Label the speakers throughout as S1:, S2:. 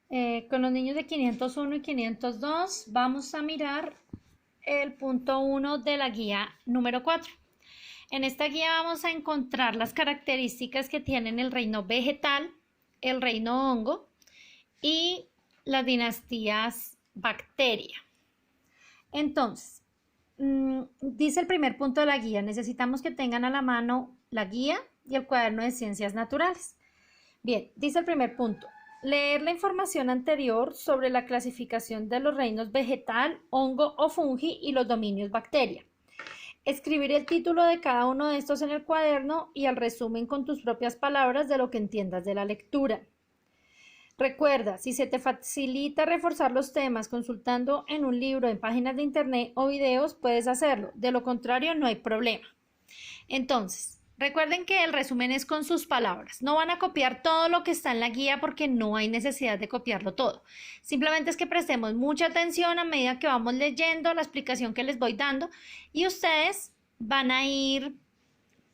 S1: Con los niños de 501 y 502 vamos a mirar el punto 1 de la guía número 4. En esta guía vamos a encontrar las características que tienen el reino vegetal, el reino hongo y las dinastías bacteria. Entonces, dice el primer punto de la guía, necesitamos que tengan a la mano la guía y el cuaderno de ciencias naturales. Bien, dice el primer punto, leer la información anterior sobre la clasificación de los reinos vegetal, hongo o fungi y los dominios bacteria. Escribir el título de cada uno de estos en el cuaderno y el resumen con tus propias palabras de lo que entiendas de la lectura. Recuerda, si se te facilita reforzar los temas consultando en un libro, en páginas de internet o videos, puedes hacerlo. De lo contrario, no hay problema. Entonces, recuerden que el resumen es con sus palabras. No van a copiar todo lo que está en la guía porque no hay necesidad de copiarlo todo. Simplemente es que prestemos mucha atención a medida que vamos leyendo la explicación que les voy dando y ustedes van a ir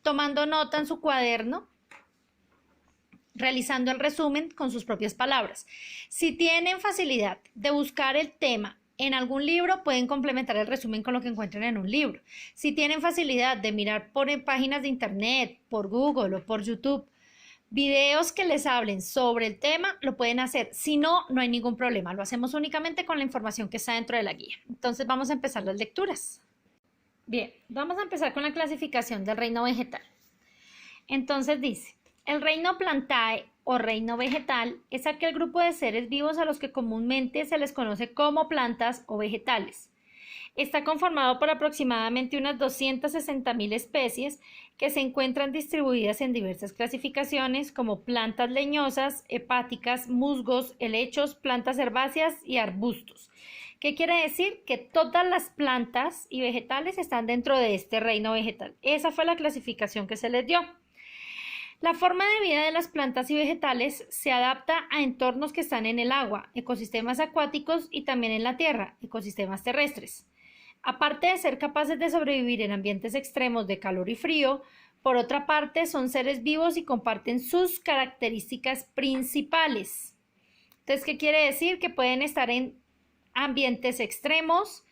S1: tomando nota en su cuaderno, realizando el resumen con sus propias palabras. Si tienen facilidad de buscar el tema en algún libro, pueden complementar el resumen con lo que encuentren en un libro. Si tienen facilidad de mirar por páginas de internet, por Google o por YouTube, videos que les hablen sobre el tema, lo pueden hacer. Si no, no hay ningún problema. Lo hacemos únicamente con la información que está dentro de la guía. Entonces vamos a empezar las lecturas. Bien, vamos a empezar con la clasificación del reino vegetal. Entonces dice, el reino Plantae o reino vegetal es aquel grupo de seres vivos a los que comúnmente se les conoce como plantas o vegetales. Está conformado por aproximadamente unas 260.000 especies que se encuentran distribuidas en diversas clasificaciones como plantas leñosas, hepáticas, musgos, helechos, plantas herbáceas y arbustos. ¿Qué quiere decir? Que todas las plantas y vegetales están dentro de este reino vegetal. Esa fue la clasificación que se les dio. La forma de vida de las plantas y vegetales se adapta a entornos que están en el agua, ecosistemas acuáticos y también en la tierra, ecosistemas terrestres. Aparte de ser capaces de sobrevivir en ambientes extremos de calor y frío, por otra parte son seres vivos y comparten sus características principales. Entonces, ¿qué quiere decir? Que pueden estar en ambientes extremos,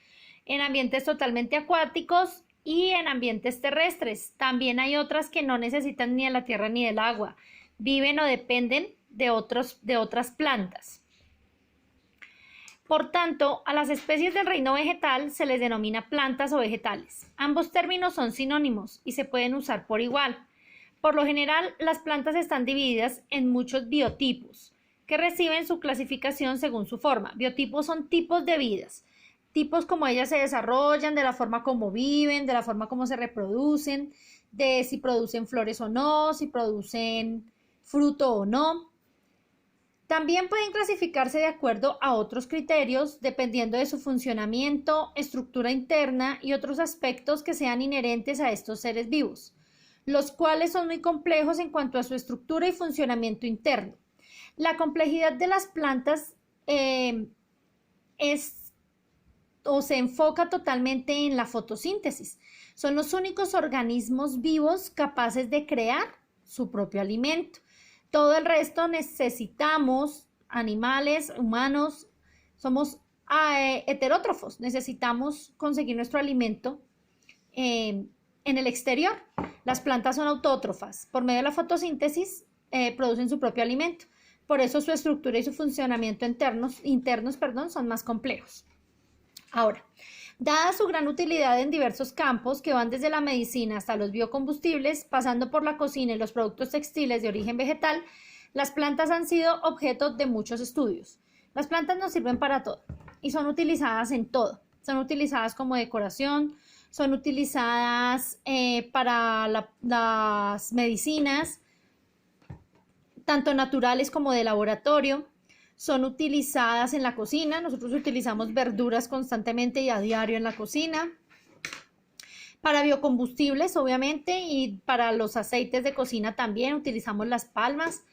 S1: en ambientes totalmente acuáticos y en ambientes terrestres. También hay otras que no necesitan ni de la tierra ni del agua. Viven o dependen de otras plantas. Por tanto, a las especies del reino vegetal se les denomina plantas o vegetales. Ambos términos son sinónimos y se pueden usar por igual. Por lo general, las plantas están divididas en muchos biotipos que reciben su clasificación según su forma. Biotipos son tipos de vidas. Tipos como ellas se desarrollan, de la forma como viven, de la forma como se reproducen, de si producen flores o no, si producen fruto o no. También pueden clasificarse de acuerdo a otros criterios, dependiendo de su funcionamiento, estructura interna y otros aspectos que sean inherentes a estos seres vivos, los cuales son muy complejos en cuanto a su estructura y funcionamiento interno. La complejidad de las plantas se enfoca totalmente en la fotosíntesis. Son los únicos organismos vivos capaces de crear su propio alimento. Todo el resto necesitamos, animales, humanos, somos heterótrofos, necesitamos conseguir nuestro alimento en el exterior. Las plantas son autótrofas, por medio de la fotosíntesis producen su propio alimento. Por eso su estructura y su funcionamiento internos son más complejos. Ahora, dada su gran utilidad en diversos campos que van desde la medicina hasta los biocombustibles, pasando por la cocina y los productos textiles de origen vegetal, las plantas han sido objeto de muchos estudios. Las plantas nos sirven para todo y son utilizadas en todo. Son utilizadas como decoración, son utilizadas para las medicinas, tanto naturales como de laboratorio. Son utilizadas en la cocina, nosotros utilizamos verduras constantemente y a diario en la cocina, para biocombustibles obviamente y para los aceites de cocina también utilizamos las palmas.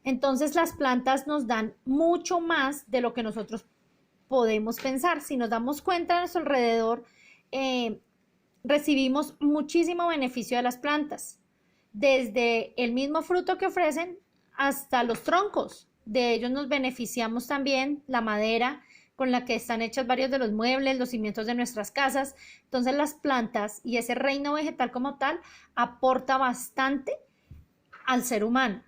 S1: Entonces las plantas nos dan mucho más de lo que nosotros podemos pensar. Si nos damos cuenta a nuestro alrededor, recibimos muchísimo beneficio de las plantas, desde el mismo fruto que ofrecen hasta los troncos. de ellos nos beneficiamos también, la madera con la que están hechos varios de los muebles, los cimientos de nuestras casas. Entonces las plantas y ese reino vegetal como tal aporta bastante al ser humano.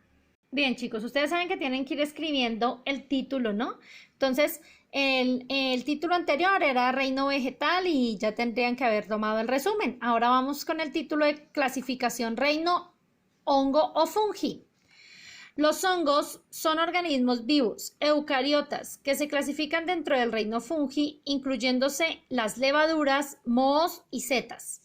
S1: Bien, chicos, ustedes saben que tienen que ir escribiendo el título, ¿no? Entonces, el título anterior era reino vegetal y ya tendrían que haber tomado el resumen. Ahora vamos con el título de clasificación reino, hongo o fungi. Los hongos son organismos vivos, eucariotas, que se clasifican dentro del reino fungi, incluyéndose las levaduras, mohos y setas.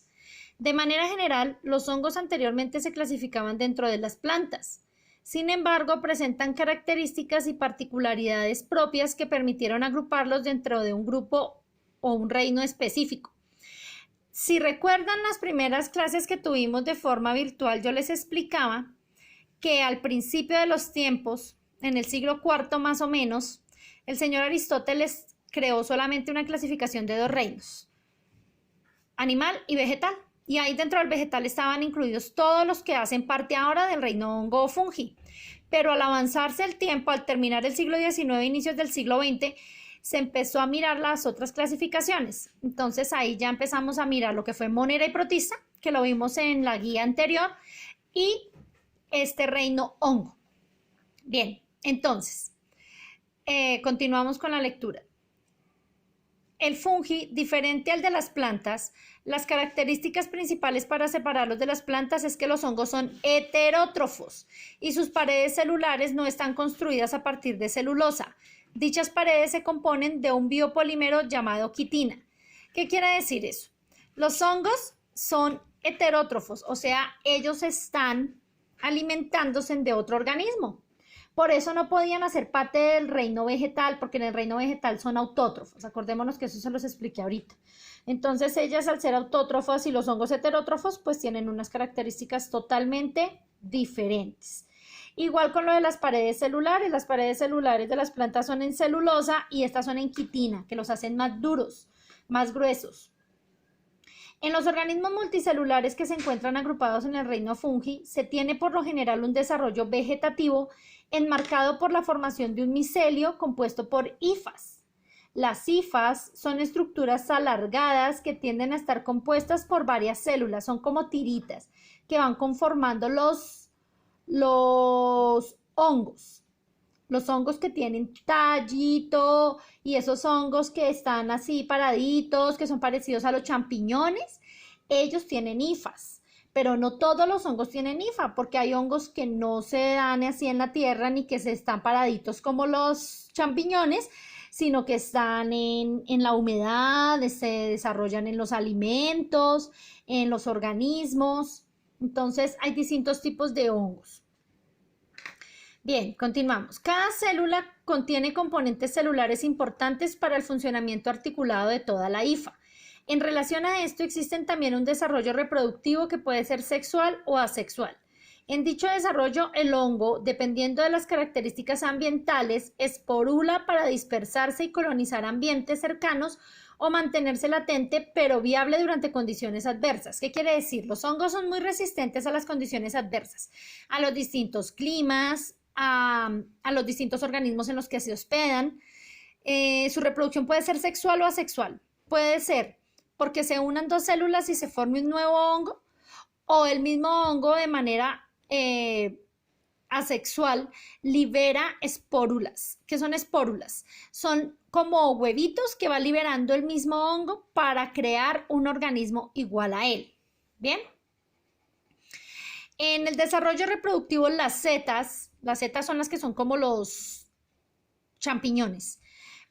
S1: De manera general, los hongos anteriormente se clasificaban dentro de las plantas. Sin embargo, presentan características y particularidades propias que permitieron agruparlos dentro de un grupo o un reino específico. Si recuerdan las primeras clases que tuvimos de forma virtual, yo les explicaba que al principio de los tiempos, en el siglo IV más o menos, el señor Aristóteles creó solamente una clasificación de dos reinos, animal y vegetal. Y ahí dentro del vegetal estaban incluidos todos los que hacen parte ahora del reino hongo o fungi. Pero al avanzarse el tiempo, al terminar el siglo XIX, inicios del siglo XX, se empezó a mirar las otras clasificaciones. Entonces ahí ya empezamos a mirar lo que fue Monera y Protista, que lo vimos en la guía anterior, y este reino hongo. Bien, entonces, continuamos con la lectura. El fungi, diferente al de las plantas, las características principales para separarlos de las plantas es que los hongos son heterótrofos y sus paredes celulares no están construidas a partir de celulosa. Dichas paredes se componen de un biopolímero llamado quitina. ¿Qué quiere decir eso? Los hongos son heterótrofos, o sea, ellos están alimentándose de otro organismo. Por eso no podían hacer parte del reino vegetal, porque en el reino vegetal son autótrofos. Acordémonos que eso se los expliqué ahorita. Entonces ellas, al ser autótrofas y los hongos heterótrofos, pues tienen unas características totalmente diferentes. Igual con lo de las paredes celulares de las plantas son en celulosa y estas son en quitina, que los hacen más duros, más gruesos. En los organismos multicelulares que se encuentran agrupados en el reino fungi, se tiene por lo general un desarrollo vegetativo enmarcado por la formación de un micelio compuesto por hifas. Las hifas son estructuras alargadas que tienden a estar compuestas por varias células, son como tiritas que van conformando los hongos. Los hongos que tienen tallito y esos hongos que están así paraditos, que son parecidos a los champiñones, ellos tienen hifas. Pero no todos los hongos tienen hifa, porque hay hongos que no se dan así en la tierra ni que se están paraditos como los champiñones, sino que están en la humedad, se desarrollan en los alimentos, en los organismos. Entonces hay distintos tipos de hongos. Bien, continuamos. Cada célula contiene componentes celulares importantes para el funcionamiento articulado de toda la hifa. En relación a esto, existen también un desarrollo reproductivo que puede ser sexual o asexual. En dicho desarrollo, el hongo, dependiendo de las características ambientales, esporula para dispersarse y colonizar ambientes cercanos o mantenerse latente, pero viable durante condiciones adversas. ¿Qué quiere decir? Los hongos son muy resistentes a las condiciones adversas, a los distintos climas, a los distintos organismos en los que se hospedan. Su reproducción puede ser sexual o asexual. Puede ser porque se unan dos células y se forme un nuevo hongo, o el mismo hongo de manera asexual libera esporulas. ¿Qué son esporulas? Son como huevitos que va liberando el mismo hongo para crear un organismo igual a él. ¿Bien? En el desarrollo reproductivo, las setas son las que son como los champiñones.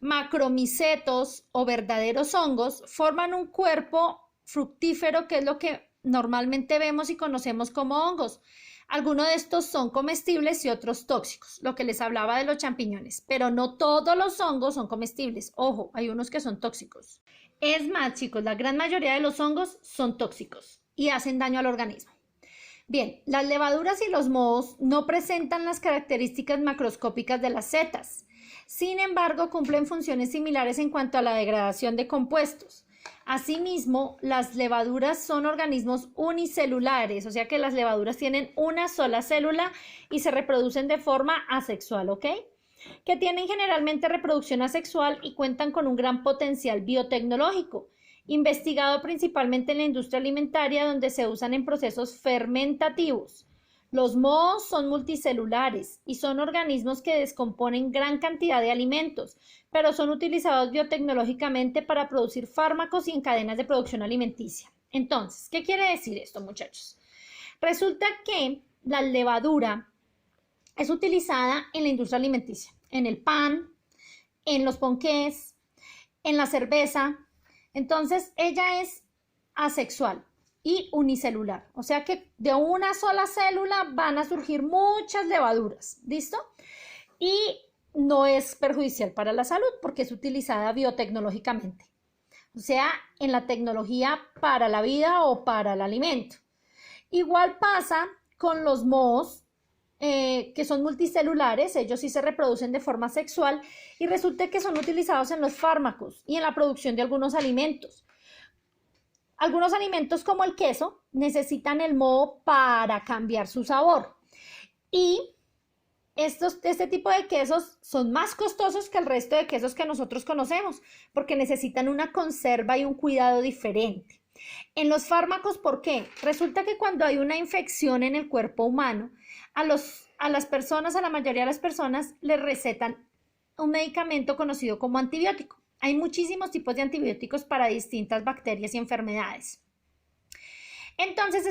S1: Macromicetos o verdaderos hongos forman un cuerpo fructífero, que es lo que normalmente vemos y conocemos como hongos. Algunos de estos son comestibles y otros tóxicos, lo que les hablaba de los champiñones, pero no todos los hongos son comestibles. Ojo, hay unos que son tóxicos. Es más, chicos, la gran mayoría de los hongos son tóxicos y hacen daño al organismo. Bien, las levaduras y los mohos no presentan las características macroscópicas de las setas. Sin embargo, cumplen funciones similares en cuanto a la degradación de compuestos. Asimismo, las levaduras son organismos unicelulares, o sea que las levaduras tienen una sola célula y se reproducen de forma asexual, ¿ok? que tienen generalmente reproducción asexual y cuentan con un gran potencial biotecnológico, investigado principalmente en la industria alimentaria donde se usan en procesos fermentativos. Los mohos son multicelulares y son organismos que descomponen gran cantidad de alimentos, pero son utilizados biotecnológicamente para producir fármacos y en cadenas de producción alimenticia. Entonces, ¿qué quiere decir esto, muchachos? Resulta que la levadura es utilizada en la industria alimenticia, en el pan, en los ponqués, en la cerveza. Entonces, ella es asexual y unicelular. O sea que de una sola célula van a surgir muchas levaduras. ¿Listo? Y no es perjudicial para la salud porque es utilizada biotecnológicamente. O sea, en la tecnología para la vida o para el alimento. Igual pasa con los mohos, que son multicelulares, ellos sí se reproducen de forma sexual y resulta que son utilizados en los fármacos y en la producción de algunos alimentos. Algunos alimentos como el queso necesitan el moho para cambiar su sabor y este tipo de quesos son más costosos que el resto de quesos que nosotros conocemos porque necesitan una conserva y un cuidado diferente. En los fármacos, ¿por qué? Resulta que cuando hay una infección en el cuerpo humano, a las personas, a la mayoría de las personas, les recetan un medicamento conocido como antibiótico. Hay muchísimos tipos de antibióticos para distintas bacterias y enfermedades. Entonces,